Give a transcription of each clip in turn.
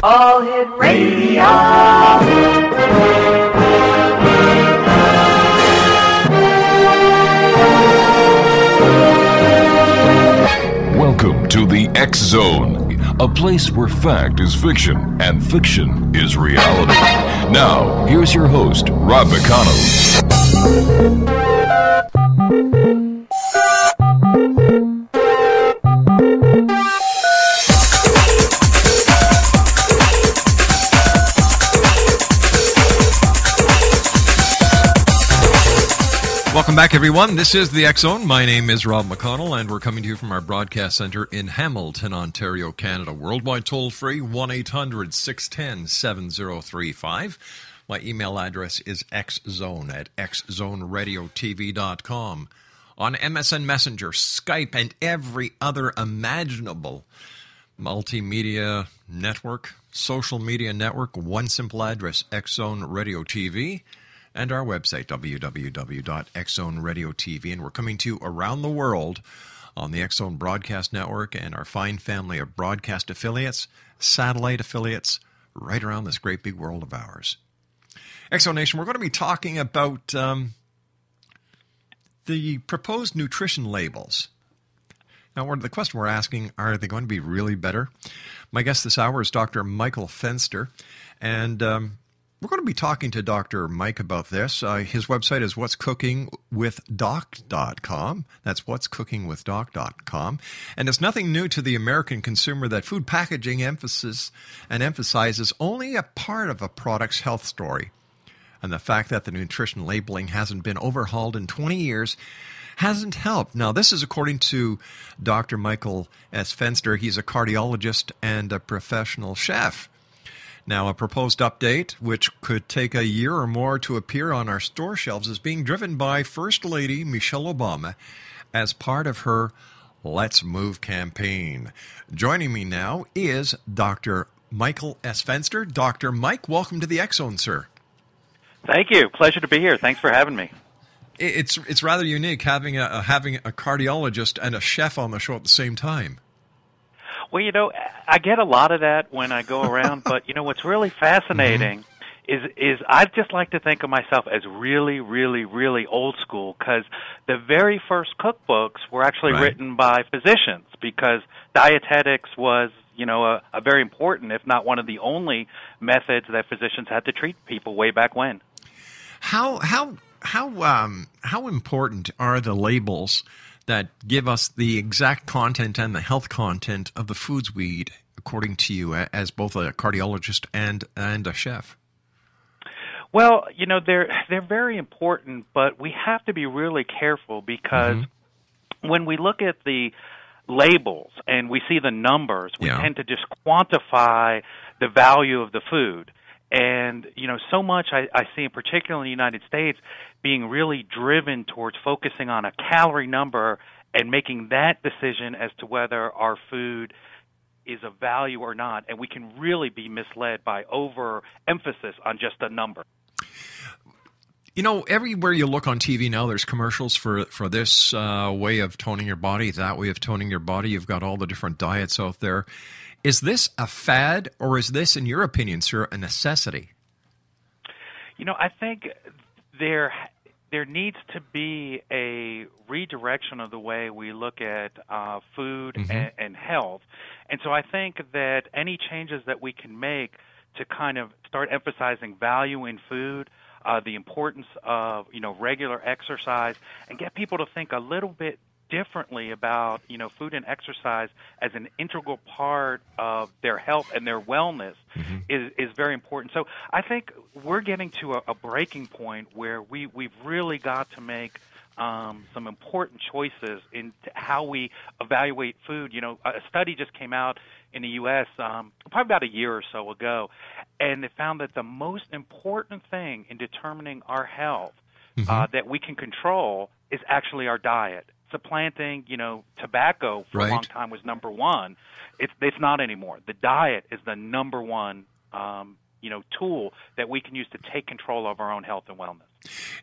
All Hit Radio. Welcome to the X Zone, a place where fact is fiction and fiction is reality. Now, here's your host, Rob McConnell. Welcome back, everyone. This is the X Zone. My name is Rob McConnell, and we're coming to you from our broadcast center in Hamilton, Ontario, Canada. Worldwide toll-free, 1-800-610-7035. My email address is xzone@xzoneradiotv.com. On MSN Messenger, Skype, and every other imaginable multimedia network, social media network, one simple address, Xzone Radio TV. And our website, www.xzoneradiotv. And we're coming to you around the world on the X Zone Broadcast Network and our fine family of broadcast affiliates, satellite affiliates, right around this great big world of ours. X Zone Nation, we're going to be talking about the proposed nutrition labels. Now, the question we're asking, are they going to be really better? My guest this hour is Dr. Michael Fenster, and we're going to be talking to Dr. Mike about this. His website is what'scookingwithdoc.com. That's what'scookingwithdoc.com. And it's nothing new to the American consumer that food packaging emphasizes only a part of a product's health story. And the fact that the nutrition labeling hasn't been overhauled in 20 years hasn't helped. Now, this is according to Dr. Michael S. Fenster. He's a cardiologist and a professional chef. Now, a proposed update, which could take a year or more to appear on our store shelves, is being driven by First Lady Michelle Obama as part of her Let's Move campaign. Joining me now is Dr. Michael S. Fenster. Dr. Mike, welcome to the X Zone, sir. Thank you. Pleasure to be here. Thanks for having me. It's rather unique having a cardiologist and a chef on the show at the same time. Well, I get a lot of that when I go around, but what's really fascinating is I just like to think of myself as really, really, really old school, because the very first cookbooks were actually written by physicians, because dietetics was, a very important, if not one of the only methods that physicians had to treat people way back when. How important are the labels that give us the exact content and the health content of the foods we eat, according to you, as both a cardiologist and a chef? Well, they're very important, but we have to be really careful, because when we look at the labels and we see the numbers, we tend to just quantify the value of the food. And, so much I see, in particular in the United States, being really driven towards focusing on a calorie number and making that decision as to whether our food is of value or not. And we can really be misled by overemphasis on just a number. Everywhere you look on TV now, there's commercials for this way of toning your body, that way of toning your body. You've got all the different diets out there. Is this a fad, or is this, in your opinion, sir, a necessity? I think there needs to be a redirection of the way we look at food and health. And so I think that any changes that we can make to kind of start emphasizing value in food, the importance of, regular exercise, and get people to think a little bit differently about, food and exercise as an integral part of their health and their wellness is very important. So I think we're getting to a breaking point where we've really got to make some important choices in how we evaluate food. A study just came out in the U.S. Probably about a year or so ago, and it found that the most important thing in determining our health that we can control is actually our diet. Supplanting, tobacco for a long time was number one. It's not anymore. The diet is the number one, tool that we can use to take control of our own health and wellness.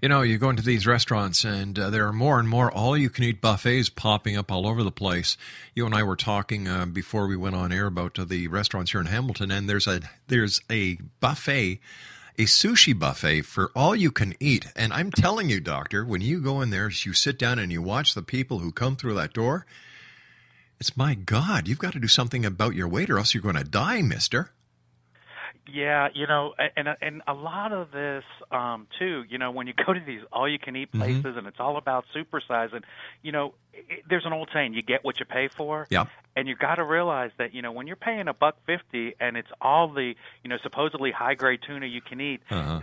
You know, you go into these restaurants and there are more and more all-you-can-eat buffets popping up all over the place. You and I were talking before we went on air about the restaurants here in Hamilton, and there's a buffet, a sushi buffet for all you can eat. And I'm telling you, Doctor, when you go in there, you sit down and you watch the people who come through that door, it's, my God, you've got to do something about your weight or else you're going to die, mister. Yeah, you know, and a lot of this too, you know, when you go to these all-you-can-eat places and it's all about supersizing, you know, there's an old saying, you get what you pay for. Yeah. And you got to realize that, you know, when you're paying $1.50 and it's all the, you know, supposedly high-grade tuna you can eat,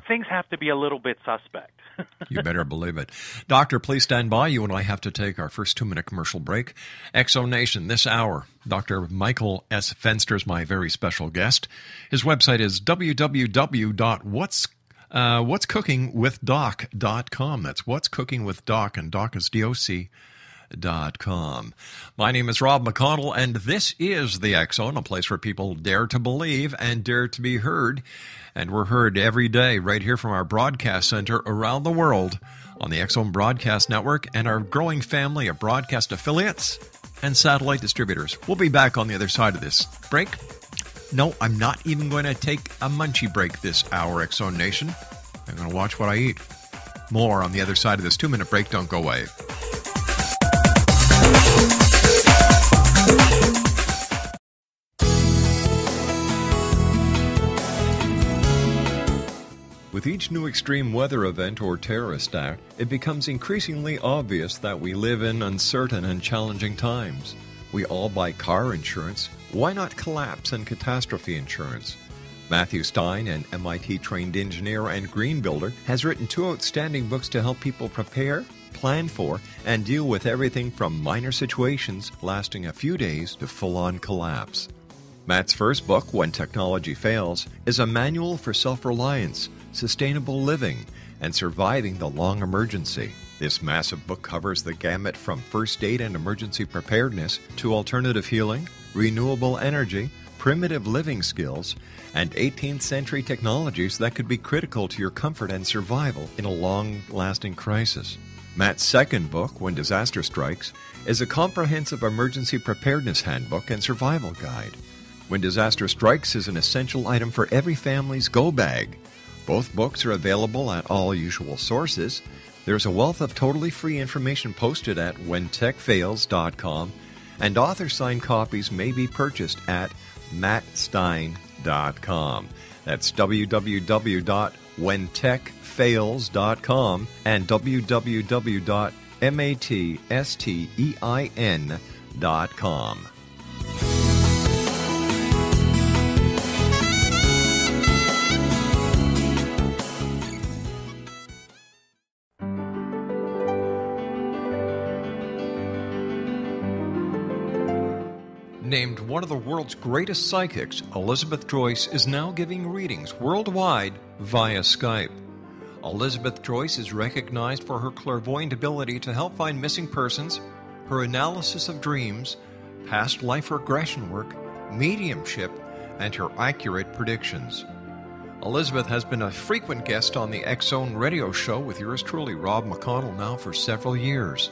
things have to be a little bit suspect. You better believe it. Doctor, please stand by. You and I have to take our first 2-minute commercial break. Exo Nation, this hour, Dr. Michael S. Fenster is my very special guest. His website is www.whatscookingwithdoc.com. That's What's Cooking with Doc, and Doc is DOC.com. My name is Rob McConnell, and this is the X Zone, a place where people dare to believe and dare to be heard. And we're heard every day right here from our broadcast center around the world on the X Zone Broadcast Network and our growing family of broadcast affiliates and satellite distributors. We'll be back on the other side of this break. No, I'm not even going to take a munchie break this hour, X Zone Nation. I'm going to watch what I eat. More on the other side of this 2-minute break. Don't go away. With each new extreme weather event or terrorist act, it becomes increasingly obvious that we live in uncertain and challenging times. We all buy car insurance. Why not collapse and catastrophe insurance? Matthew Stein, an MIT-trained engineer and green builder, has written 2 outstanding books to help people prepare, plan for, and deal with everything from minor situations lasting a few days to full-on collapse. Matt's first book, When Technology Fails, is a manual for self-reliance, sustainable living, and surviving the long emergency. This massive book covers the gamut from first aid and emergency preparedness to alternative healing, renewable energy, primitive living skills, and 18th century technologies that could be critical to your comfort and survival in a long-lasting crisis. Matt's second book, When Disaster Strikes, is a comprehensive emergency preparedness handbook and survival guide. When Disaster Strikes is an essential item for every family's go bag. Both books are available at all usual sources. There's a wealth of totally free information posted at whentechfails.com, and author-signed copies may be purchased at mattstein.com. That's www.whentechfails.com and www.mattstein.com. Named one of the world's greatest psychics, Elizabeth Joyce is now giving readings worldwide via Skype. Elizabeth Joyce is recognized for her clairvoyant ability to help find missing persons, her analysis of dreams, past life regression work, mediumship, and her accurate predictions. Elizabeth has been a frequent guest on the X Zone radio show with yours truly, Rob McConnell, now for several years.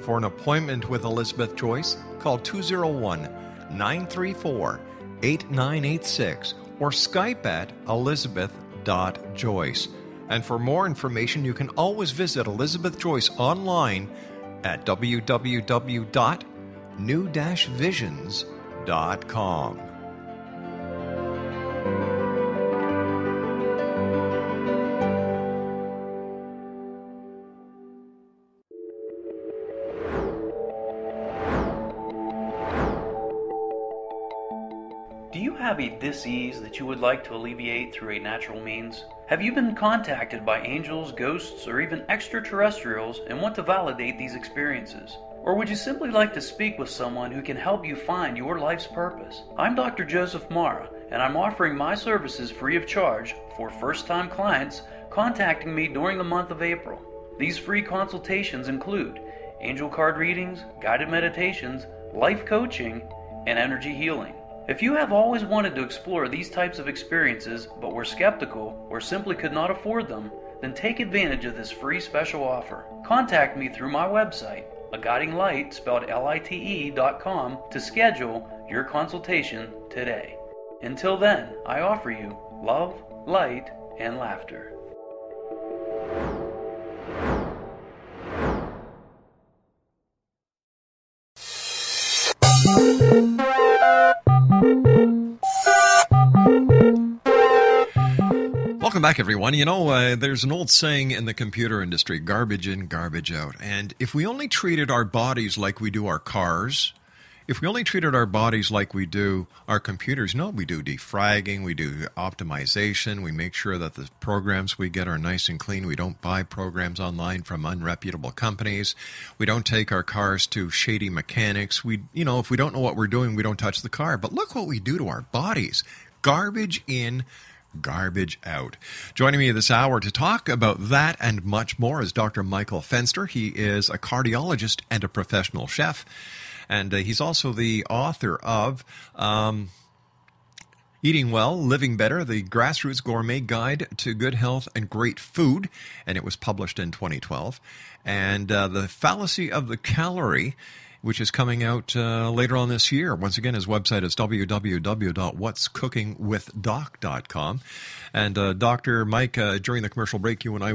For an appointment with Elizabeth Joyce, call 201-934-8986 or Skype at elizabeth.joyce. And for more information, you can always visit Elizabeth Joyce online at www.new-visions.com. Do you have a dis-ease that you would like to alleviate through a natural means? Have you been contacted by angels, ghosts, or even extraterrestrials and want to validate these experiences? Or would you simply like to speak with someone who can help you find your life's purpose? I'm Dr. Joseph Mara, and I'm offering my services free of charge for first-time clients contacting me during the month of April. These free consultations include angel card readings, guided meditations, life coaching, and energy healing. If you have always wanted to explore these types of experiences but were skeptical or simply could not afford them, Then take advantage of this free special offer. Contact me through my website, aguidinglight, spelled LITE.com, to schedule your consultation today. Until then, I offer you love, light, and laughter. Welcome back, everyone. You know, there's an old saying in the computer industry, garbage in, garbage out. And if we only treated our bodies like we do our cars, if we only treated our bodies like we do our computers, we do defragging, we do optimization, we make sure that the programs we get are nice and clean. We don't buy programs online from unreputable companies. We don't take our cars to shady mechanics. If we don't know what we're doing, we don't touch the car. But look what we do to our bodies. Garbage in, garbage out. Joining me this hour to talk about that and much more is Dr. Michael Fenster. He is a cardiologist and a professional chef. And he's also the author of Eating Well, Living Better, the Grassroots Gourmet Guide to Good Health and Great Food. And it was published in 2012. And The Fallacy of the Calorie, which is coming out later on this year. Once again, his website is www.whatscookingwithdoc.com. And Dr. Mike, during the commercial break, you and I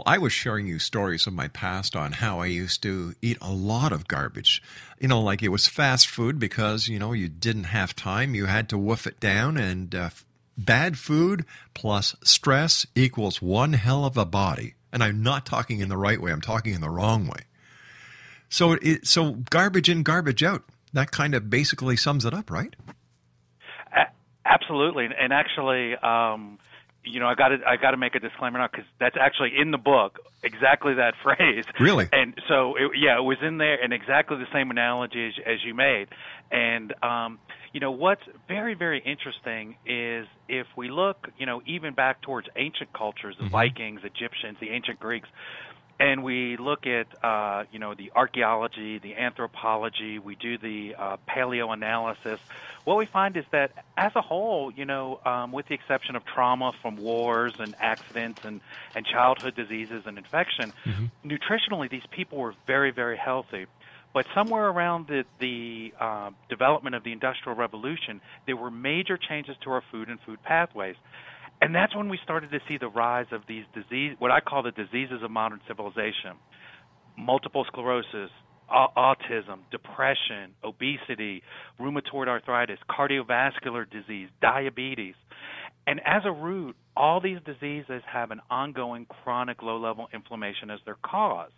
I was sharing you stories of my past on how I used to eat a lot of garbage. Like it was fast food because, you didn't have time. You had to woof it down, and bad food plus stress equals one hell of a body. And I'm not talking in the right way. I'm talking in the wrong way. So garbage in, garbage out. That kind of basically sums it up, right? Absolutely, and actually, I got to make a disclaimer now because that's actually in the book, exactly that phrase. Really? And so, it was in there, and exactly the same analogy as you made. And what's very, very interesting is if we look, even back towards ancient cultures, the Vikings, Egyptians, the ancient Greeks. And we look at, the archaeology, the anthropology, we do the paleoanalysis. What we find is that as a whole, with the exception of trauma from wars and accidents and childhood diseases and infection, nutritionally these people were very, very healthy. But somewhere around the development of the Industrial Revolution, there were major changes to our food and food pathways. And that's when we started to see the rise of these what I call the diseases of modern civilization: multiple sclerosis, autism, depression, obesity, rheumatoid arthritis, cardiovascular disease, diabetes. And as a root, all these diseases have an ongoing chronic low-level inflammation as their cause.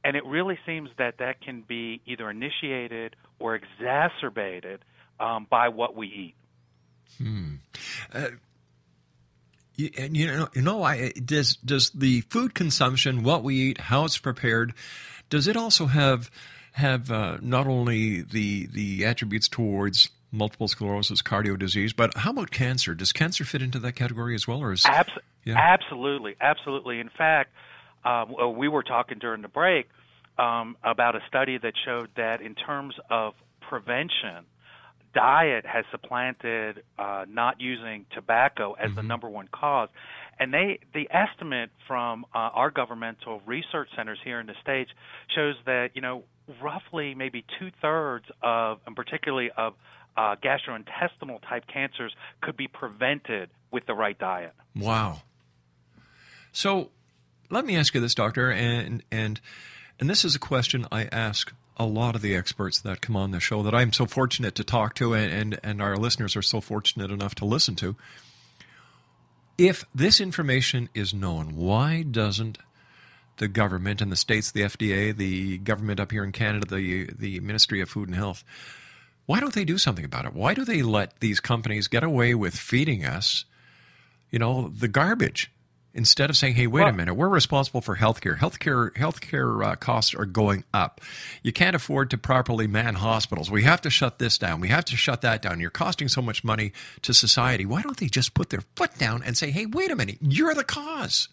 And it really seems that can be either initiated or exacerbated by what we eat. Does the food consumption, what we eat, how it's prepared, does it also have not only the attributes towards multiple sclerosis, cardio disease, but how about cancer? Does cancer fit into that category as well, or is Absolutely. In fact, we were talking during the break about a study that showed that in terms of prevention, diet has supplanted not using tobacco as the number one cause. And the estimate from our governmental research centers here in the States shows that, roughly maybe 2/3 of, and particularly of gastrointestinal type cancers could be prevented with the right diet. Wow. So let me ask you this, doctor, and this is a question I ask a lot of the experts that come on the show that I'm so fortunate to talk to, and our listeners are so fortunate enough to listen to. If this information is known, why doesn't the government in the States, the FDA, the government up here in Canada, the Ministry of Food and Health, why don't they do something about it? Why do they let these companies get away with feeding us, the garbage? Instead of saying, hey, wait a minute, we're responsible for healthcare. Healthcare costs are going up. You can't afford to properly man hospitals. We have to shut this down. We have to shut that down. You're costing so much money to society. Why don't they just put their foot down and say, hey, wait a minute, you're the cause?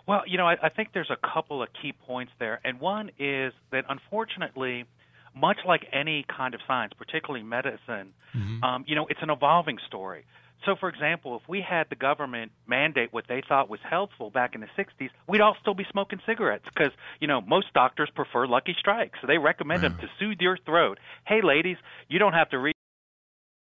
Well, I think there's a couple of key points there. And one is that, unfortunately, much like any kind of science, particularly medicine, it's an evolving story. So, for example, if we had the government mandate what they thought was healthful back in the 60s, we'd all still be smoking cigarettes because, most doctors prefer Lucky Strike. So they recommend them to soothe your throat. Hey, ladies, you don't have to read